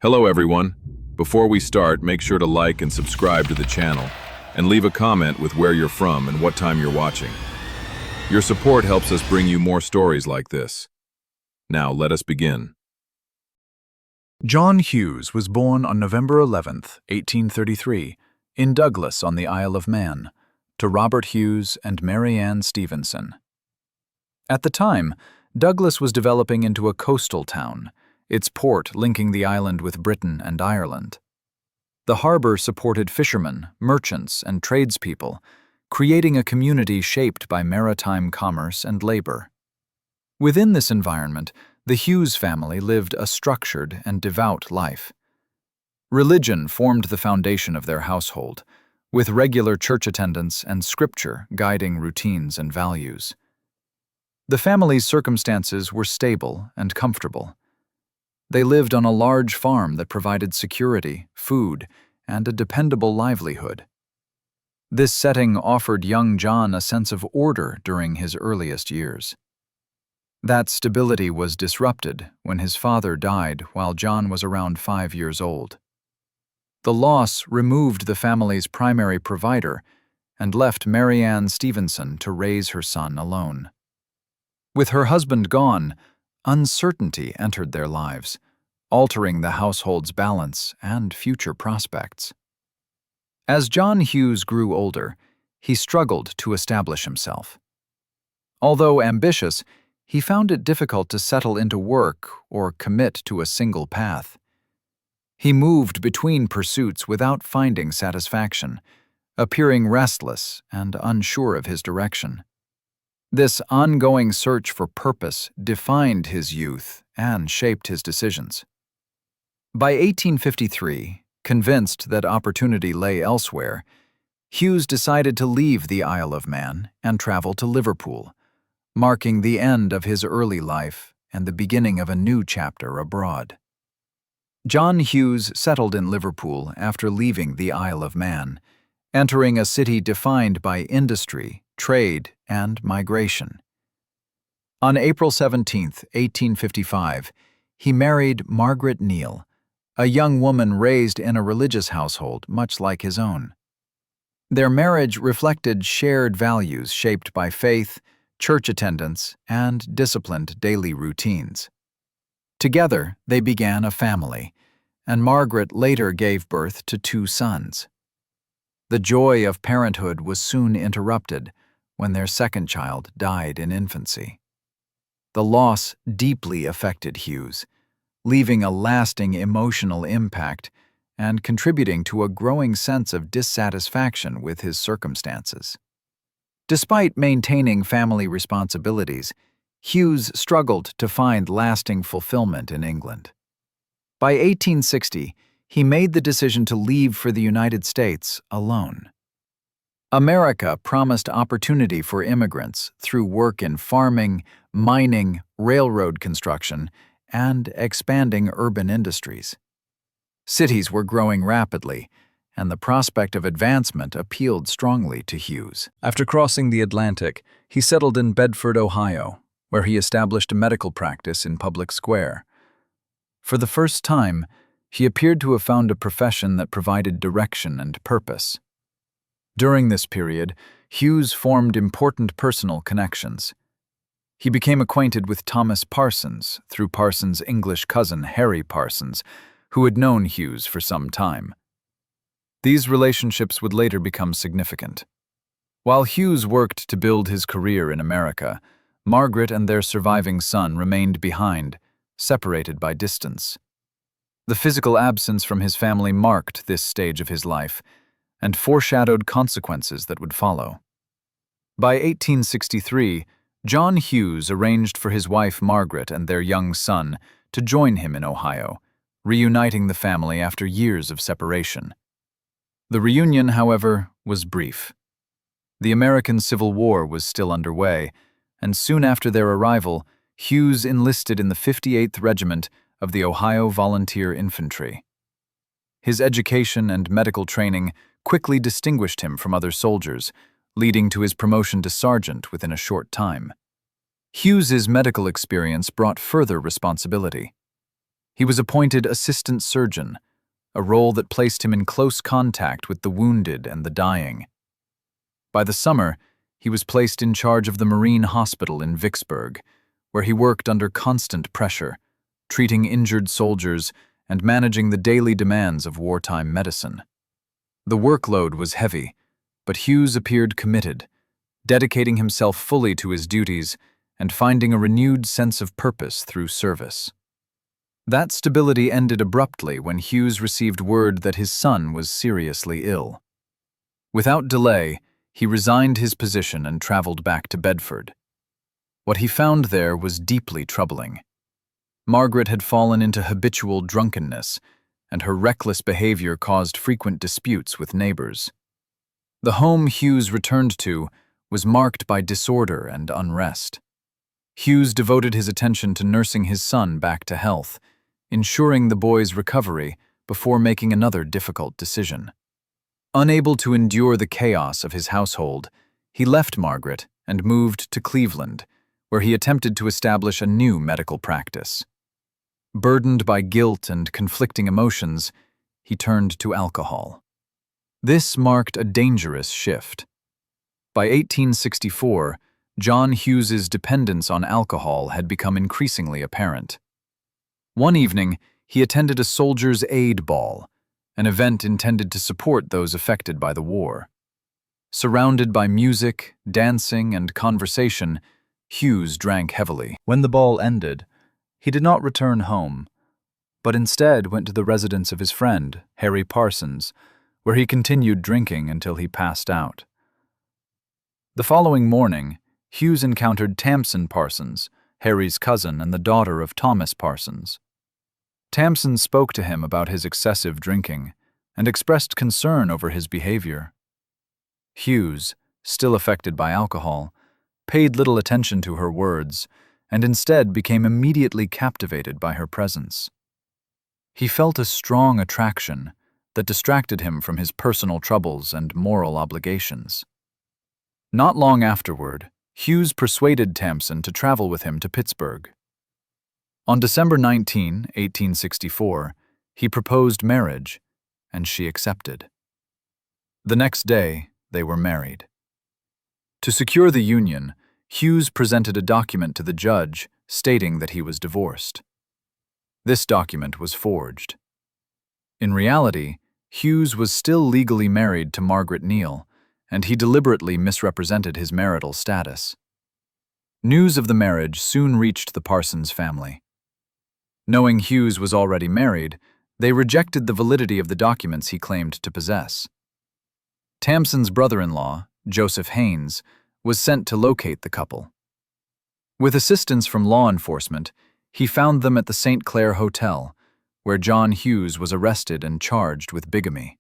Hello everyone. Before we start, make sure to like and subscribe to the channel, and leave a comment with where you're from and what time you're watching. Your support helps us bring you more stories like this. Now, let us begin. John Hughes was born on November 11, 1833, in Douglas on the Isle of Man, to Robert Hughes and Mary Ann Stevenson. At the time, Douglas was developing into a coastal town, its port linking the island with Britain and Ireland. The harbor supported fishermen, merchants, and tradespeople, creating a community shaped by maritime commerce and labor. Within this environment, the Hughes family lived a structured and devout life. Religion formed the foundation of their household, with regular church attendance and scripture guiding routines and values. The family's circumstances were stable and comfortable. They lived on a large farm that provided security, food, and a dependable livelihood. This setting offered young John a sense of order during his earliest years. That stability was disrupted when his father died while John was around 5 years old. The loss removed the family's primary provider and left Mary Ann Stevenson to raise her son alone. With her husband gone, uncertainty entered their lives, altering the household's balance and future prospects. As John Hughes grew older, he struggled to establish himself. Although ambitious, he found it difficult to settle into work or commit to a single path. He moved between pursuits without finding satisfaction, appearing restless and unsure of his direction. This ongoing search for purpose defined his youth and shaped his decisions. By 1853, convinced that opportunity lay elsewhere, Hughes decided to leave the Isle of Man and travel to Liverpool, marking the end of his early life and the beginning of a new chapter abroad. John Hughes settled in Liverpool after leaving the Isle of Man, entering a city defined by industry, trade, and migration. On April 17, 1855, he married Margaret Neal, a young woman raised in a religious household much like his own. Their marriage reflected shared values shaped by faith, church attendance, and disciplined daily routines. Together, they began a family, and Margaret later gave birth to 2 sons. The joy of parenthood was soon interrupted when their second child died in infancy. The loss deeply affected Hughes, leaving a lasting emotional impact and contributing to a growing sense of dissatisfaction with his circumstances. Despite maintaining family responsibilities, Hughes struggled to find lasting fulfillment in England. By 1860, he made the decision to leave for the United States alone. America promised opportunity for immigrants through work in farming, mining, railroad construction, and expanding urban industries. Cities were growing rapidly, and the prospect of advancement appealed strongly to Hughes. After crossing the Atlantic, he settled in Bedford, Ohio, where he established a medical practice in Public Square. For the first time, he appeared to have found a profession that provided direction and purpose. During this period, Hughes formed important personal connections. He became acquainted with Thomas Parsons through Parsons' English cousin Harry Parsons, who had known Hughes for some time. These relationships would later become significant. While Hughes worked to build his career in America, Margaret and their surviving son remained behind, separated by distance. The physical absence from his family marked this stage of his life and foreshadowed consequences that would follow. By 1863, John Hughes arranged for his wife Margaret and their young son to join him in Ohio, reuniting the family after years of separation. The reunion, however, was brief. The American Civil War was still underway, and soon after their arrival, Hughes enlisted in the 58th Regiment of the Ohio Volunteer Infantry. His education and medical training quickly distinguished him from other soldiers, leading to his promotion to sergeant within a short time. Hughes's medical experience brought further responsibility. He was appointed assistant surgeon, a role that placed him in close contact with the wounded and the dying. By the summer, he was placed in charge of the Marine Hospital in Vicksburg, where he worked under constant pressure, treating injured soldiers and managing the daily demands of wartime medicine. The workload was heavy, but Hughes appeared committed, dedicating himself fully to his duties and finding a renewed sense of purpose through service. That stability ended abruptly when Hughes received word that his son was seriously ill. Without delay, he resigned his position and traveled back to Bedford. What he found there was deeply troubling. Margaret had fallen into habitual drunkenness, and her reckless behavior caused frequent disputes with neighbors. The home Hughes returned to was marked by disorder and unrest. Hughes devoted his attention to nursing his son back to health, ensuring the boy's recovery before making another difficult decision. Unable to endure the chaos of his household, he left Margaret and moved to Cleveland, where he attempted to establish a new medical practice. Burdened by guilt and conflicting emotions, he turned to alcohol. This marked a dangerous shift. By 1864, John Hughes's dependence on alcohol had become increasingly apparent. One evening, he attended a Soldiers' Aid Ball, an event intended to support those affected by the war. Surrounded by music, dancing, and conversation, Hughes drank heavily. When the ball ended, he did not return home, but instead went to the residence of his friend, Harry Parsons, where he continued drinking until he passed out. The following morning, Hughes encountered Tamson Parsons, Harry's cousin and the daughter of Thomas Parsons. Tamson spoke to him about his excessive drinking and expressed concern over his behavior. Hughes, still affected by alcohol, paid little attention to her words and instead became immediately captivated by her presence. He felt a strong attraction that distracted him from his personal troubles and moral obligations. Not long afterward, Hughes persuaded Tamson to travel with him to Pittsburgh. On December 19, 1864, he proposed marriage, and she accepted. The next day, they were married. To secure the union, Hughes presented a document to the judge stating that he was divorced. This document was forged. In reality, Hughes was still legally married to Margaret Neal, and he deliberately misrepresented his marital status. News of the marriage soon reached the Parsons family. Knowing Hughes was already married, they rejected the validity of the documents he claimed to possess. Tamson's brother-in-law, Joseph Haynes, was sent to locate the couple. With assistance from law enforcement, he found them at the St. Clair Hotel, where John Hughes was arrested and charged with bigamy.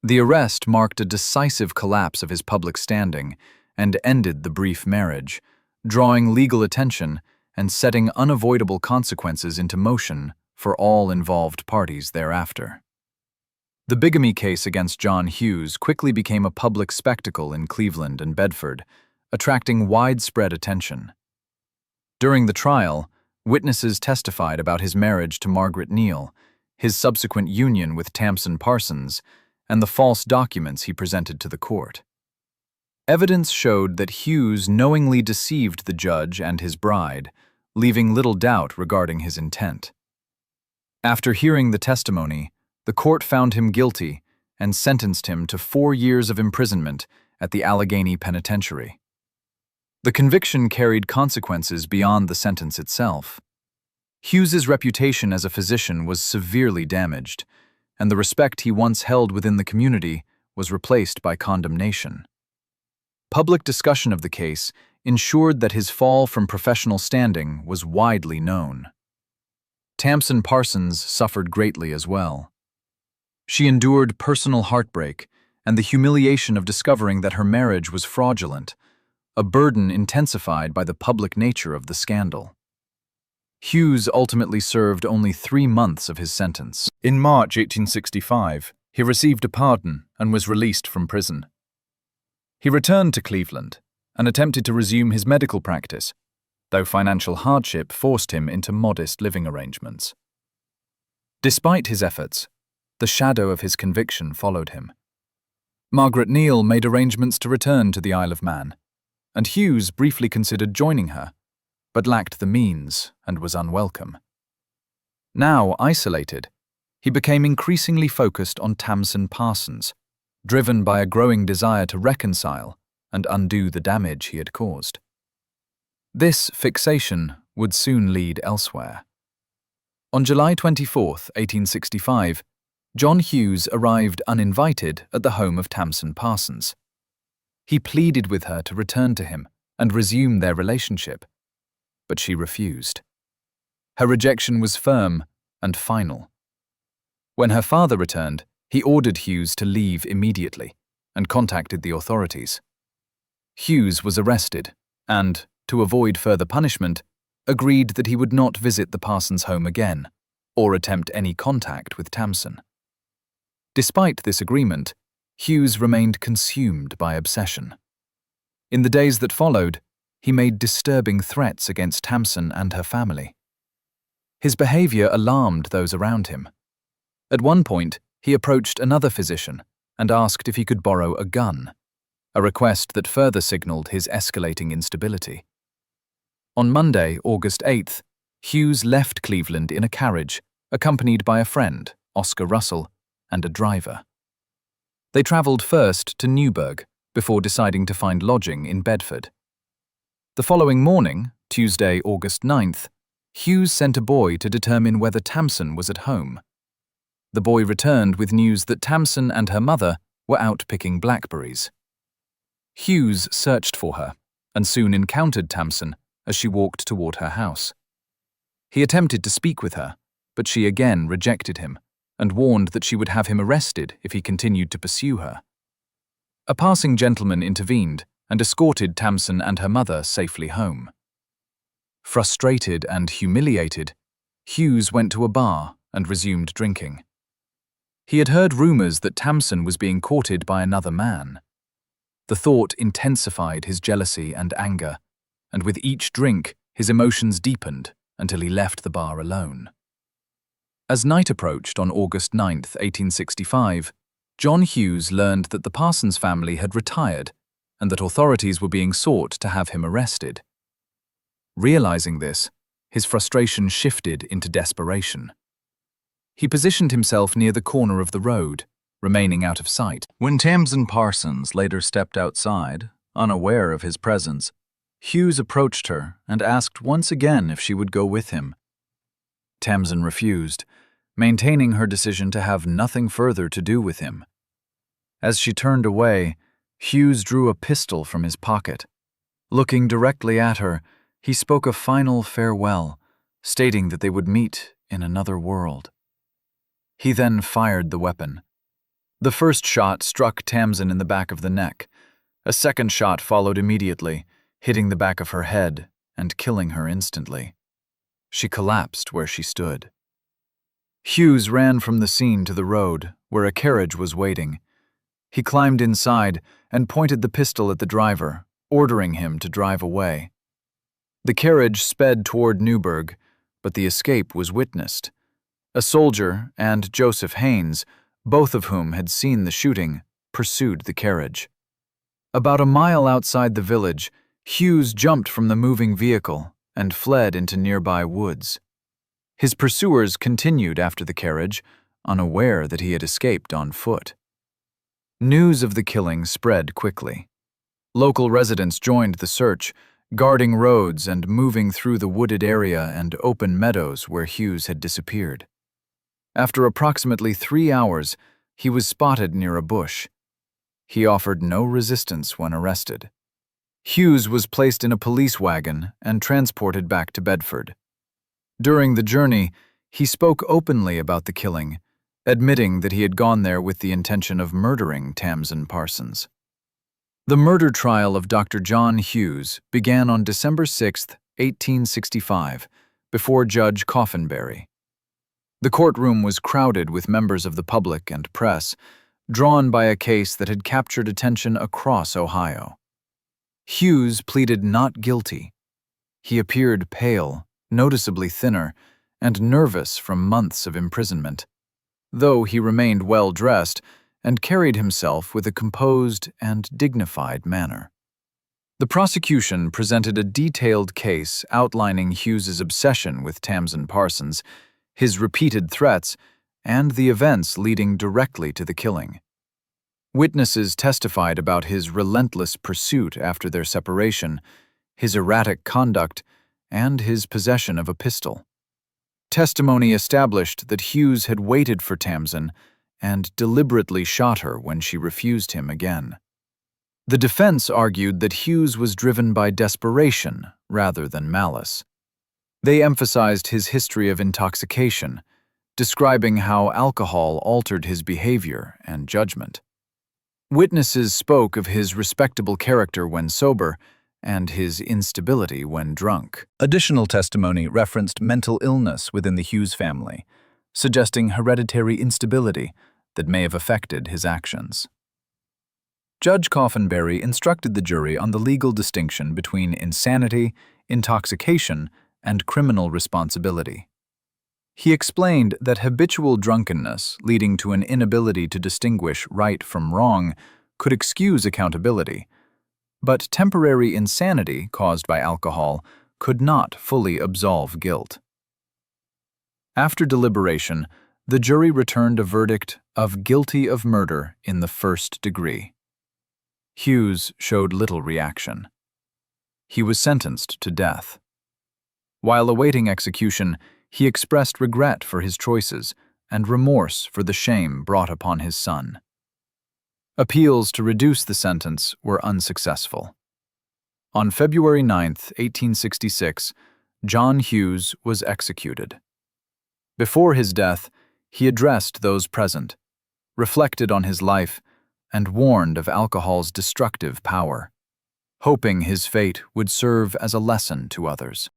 The arrest marked a decisive collapse of his public standing and ended the brief marriage, drawing legal attention and setting unavoidable consequences into motion for all involved parties thereafter. The bigamy case against John Hughes quickly became a public spectacle in Cleveland and Bedford, attracting widespread attention. During the trial, witnesses testified about his marriage to Margaret Neal, his subsequent union with Tamson Parsons, and the false documents he presented to the court. Evidence showed that Hughes knowingly deceived the judge and his bride, leaving little doubt regarding his intent. After hearing the testimony, the court found him guilty and sentenced him to 4 years of imprisonment at the Allegheny Penitentiary. The conviction carried consequences beyond the sentence itself. Hughes's reputation as a physician was severely damaged, and the respect he once held within the community was replaced by condemnation. Public discussion of the case ensured that his fall from professional standing was widely known. Tamson Parsons suffered greatly as well. She endured personal heartbreak and the humiliation of discovering that her marriage was fraudulent, a burden intensified by the public nature of the scandal. Hughes ultimately served only 3 months of his sentence. In March 1865, he received a pardon and was released from prison. He returned to Cleveland and attempted to resume his medical practice, though financial hardship forced him into modest living arrangements. Despite his efforts, the shadow of his conviction followed him. Margaret Neal made arrangements to return to the Isle of Man, and Hughes briefly considered joining her, but lacked the means and was unwelcome. Now isolated, he became increasingly focused on Tamson Parsons, driven by a growing desire to reconcile and undo the damage he had caused. This fixation would soon lead elsewhere. On July 24, 1865, John Hughes arrived uninvited at the home of Tamson Parsons. He pleaded with her to return to him and resume their relationship, but she refused. Her rejection was firm and final. When her father returned, he ordered Hughes to leave immediately and contacted the authorities. Hughes was arrested and, to avoid further punishment, agreed that he would not visit the Parsons home again or attempt any contact with Tamson. Despite this agreement, Hughes remained consumed by obsession. In the days that followed, he made disturbing threats against Tamson and her family. His behavior alarmed those around him. At one point, he approached another physician and asked if he could borrow a gun, a request that further signaled his escalating instability. On Monday, August 8th, Hughes left Cleveland in a carriage, accompanied by a friend, Oscar Russell, and a driver. They traveled first to Newburgh before deciding to find lodging in Bedford. The following morning, Tuesday, August 9th, Hughes sent a boy to determine whether Tamson was at home. The boy returned with news that Tamson and her mother were out picking blackberries. Hughes searched for her and soon encountered Tamson as she walked toward her house. He attempted to speak with her, but she again rejected him and warned that she would have him arrested if he continued to pursue her. A passing gentleman intervened and escorted Tamson and her mother safely home. Frustrated and humiliated, Hughes went to a bar and resumed drinking. He had heard rumors that Tamson was being courted by another man. The thought intensified his jealousy and anger, and with each drink, his emotions deepened until he left the bar alone. As night approached on August 9, 1865, John Hughes learned that the Parsons family had retired and that authorities were being sought to have him arrested. Realizing this, his frustration shifted into desperation. He positioned himself near the corner of the road, remaining out of sight. When Tamson Parsons later stepped outside, unaware of his presence, Hughes approached her and asked once again if she would go with him. Tamson refused, maintaining her decision to have nothing further to do with him. As she turned away, Hughes drew a pistol from his pocket. Looking directly at her, he spoke a final farewell, stating that they would meet in another world. He then fired the weapon. The first shot struck Tamson in the back of the neck. A second shot followed immediately, hitting the back of her head and killing her instantly. She collapsed where she stood. Hughes ran from the scene to the road, where a carriage was waiting. He climbed inside and pointed the pistol at the driver, ordering him to drive away. The carriage sped toward Newburgh, but the escape was witnessed. A soldier and Joseph Haynes, both of whom had seen the shooting, pursued the carriage. About a mile outside the village, Hughes jumped from the moving vehicle and fled into nearby woods. His pursuers continued after the carriage, unaware that he had escaped on foot. News of the killing spread quickly. Local residents joined the search, guarding roads and moving through the wooded area and open meadows where Hughes had disappeared. After approximately 3 hours, he was spotted near a bush. He offered no resistance when arrested. Hughes was placed in a police wagon and transported back to Bedford. During the journey, he spoke openly about the killing, admitting that he had gone there with the intention of murdering Tamson Parsons. The murder trial of Dr. John Hughes began on December 6, 1865, before Judge Coffinberry. The courtroom was crowded with members of the public and press, drawn by a case that had captured attention across Ohio. Hughes pleaded not guilty. He appeared pale, noticeably thinner, and nervous from months of imprisonment, though he remained well-dressed and carried himself with a composed and dignified manner. The prosecution presented a detailed case outlining Hughes's obsession with Tamson Parsons, his repeated threats, and the events leading directly to the killing. Witnesses testified about his relentless pursuit after their separation, his erratic conduct, and his possession of a pistol. Testimony established that Hughes had waited for Tamson and deliberately shot her when she refused him again. The defense argued that Hughes was driven by desperation rather than malice. They emphasized his history of intoxication, describing how alcohol altered his behavior and judgment. Witnesses spoke of his respectable character when sober and his instability when drunk. Additional testimony referenced mental illness within the Hughes family, suggesting hereditary instability that may have affected his actions. Judge Coffinberry instructed the jury on the legal distinction between insanity, intoxication, and criminal responsibility. He explained that habitual drunkenness leading to an inability to distinguish right from wrong could excuse accountability, but temporary insanity caused by alcohol could not fully absolve guilt. After deliberation, the jury returned a verdict of guilty of murder in the first degree. Hughes showed little reaction. He was sentenced to death. While awaiting execution, he expressed regret for his choices and remorse for the shame brought upon his son. Appeals to reduce the sentence were unsuccessful. On February 9, 1866, John Hughes was executed. Before his death, he addressed those present, reflected on his life, and warned of alcohol's destructive power, hoping his fate would serve as a lesson to others.